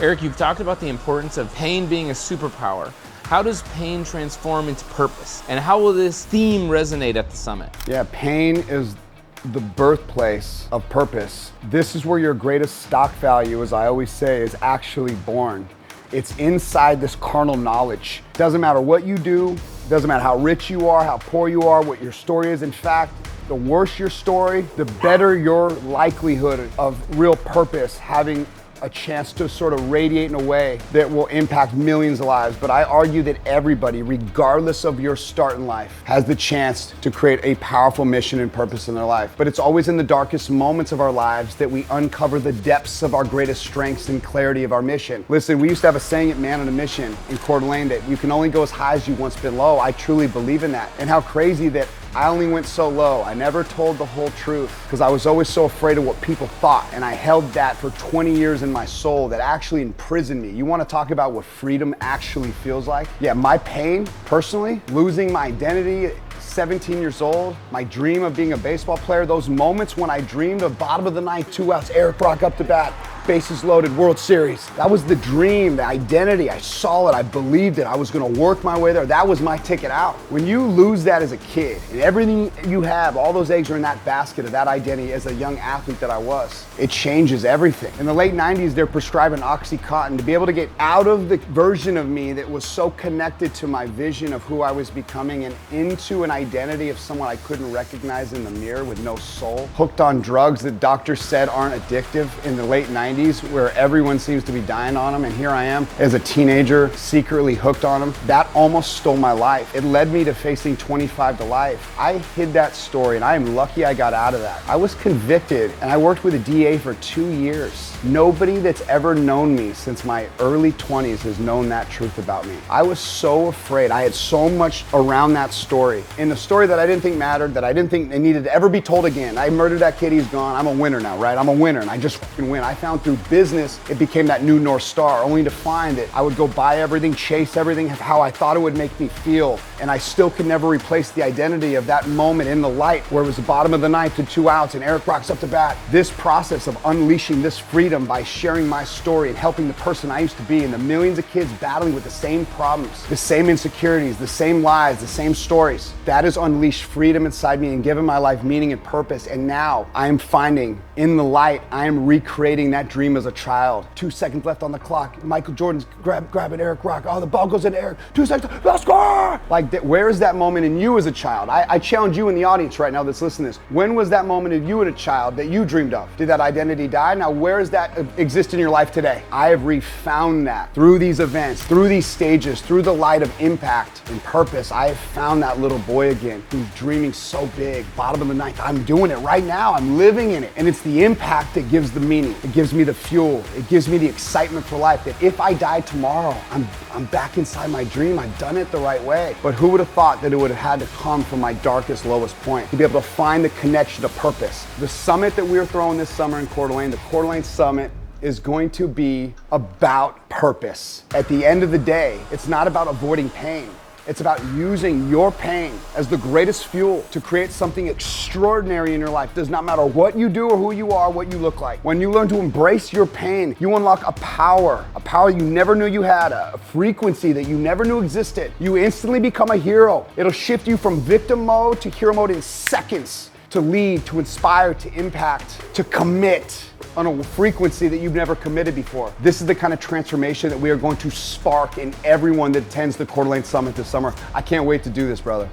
Eric, you've talked about the importance of pain being a superpower. How does pain transform into purpose? And how will this theme resonate at the summit? Yeah, pain is the birthplace of purpose. This is where your greatest stock value, as I always say, is actually born. It's inside this carnal knowledge. Doesn't matter what you do, doesn't matter how rich you are, how poor you are, what your story is. In fact, the worse your story, the better your likelihood of real purpose having a chance to sort of radiate in a way that will impact millions of lives. But I argue that everybody, regardless of your start in life, has the chance to create a powerful mission and purpose in their life. But it's always in the darkest moments of our lives that we uncover the depths of our greatest strengths and clarity of our mission. Listen, we used to have a saying at Man on a Mission in Coeur that you can only go as high as you've once been low. I truly believe in that. And how crazy that I only went so low. I never told the whole truth because I was always so afraid of what people thought. And I held that for 20 years in my soul that actually imprisoned me. You want to talk about what freedom actually feels like? Yeah, my pain, personally, losing my identity at 17 years old, my dream of being a baseball player, those moments when I dreamed of bottom of the ninth, 2 outs, Eric Rock up to bat, bases loaded, World Series. That was the dream, the identity. I saw it, I believed it, I was gonna work my way there. That was my ticket out. When you lose that as a kid, and everything you have, all those eggs are in that basket of that identity as a young athlete that I was, it changes everything. In the late 90s, they're prescribing Oxycontin to be able to get out of the version of me that was so connected to my vision of who I was becoming and into an identity of someone I couldn't recognize in the mirror with no soul. Hooked on drugs that doctors said aren't addictive in the late 90s, where everyone seems to be dying on them, and here I am as a teenager secretly hooked on them. That almost stole my life. It led me to facing 25 to life. I hid that story and I am lucky I got out of that. I was convicted and I worked with a DA for 2 years. Nobody that's ever known me since my early 20s has known that truth about me. I was so afraid. I had so much around that story. In the story that I didn't think mattered, that I didn't think it needed to ever be told again. I murdered that kid, he's gone. I'm a winner now, right? I'm a winner and I just fucking win. I found through business, it became that new North Star, only to find it. I would go buy everything, chase everything, how I thought it would make me feel. And I still could never replace the identity of that moment in the light where it was the bottom of the ninth to 2 outs and Eric Rock's up to bat. This process of unleashing this freedom by sharing my story and helping the person I used to be and the millions of kids battling with the same problems, the same insecurities, the same lies, the same stories. That has unleashed freedom inside me and given my life meaning and purpose. And now I am finding in the light, I am recreating that dream as a child. 2 seconds left on the clock. Michael Jordan's grabbing Eric Rock. Oh, the ball goes into Eric. 2 seconds, let's score! Like, where is that moment in you as a child? I challenge you in the audience right now that's listening to this. When was that moment of you as a child that you dreamed of? Did that identity die? Now, where does that exist in your life today? I have refound that through these events, through these stages, through the light of impact and purpose. I have found that little boy again who's dreaming so big. Bottom of the ninth, I'm doing it right now. I'm living in it. And it's the impact that gives the meaning. It gives me the fuel. It gives me the excitement for life that if I die tomorrow, I'm back inside my dream. I've done it the right way. But who would have thought that it would have had to come from my darkest, lowest point to be able to find the connection to purpose? The summit that we're throwing this summer in Coeur d'Alene, the Coeur d'Alene Summit, is going to be about purpose. At the end of the day, it's not about avoiding pain. It's about using your pain as the greatest fuel to create something extraordinary in your life. Does not matter what you do or who you are, what you look like. When you learn to embrace your pain, you unlock a power you never knew you had, a frequency that you never knew existed. You instantly become a hero. It'll shift you from victim mode to hero mode in seconds, to lead, to inspire, to impact, to commit on a frequency that you've never committed before. This is the kind of transformation that we are going to spark in everyone that attends the Coeur d'Alene Summit this summer. I can't wait to do this, brother.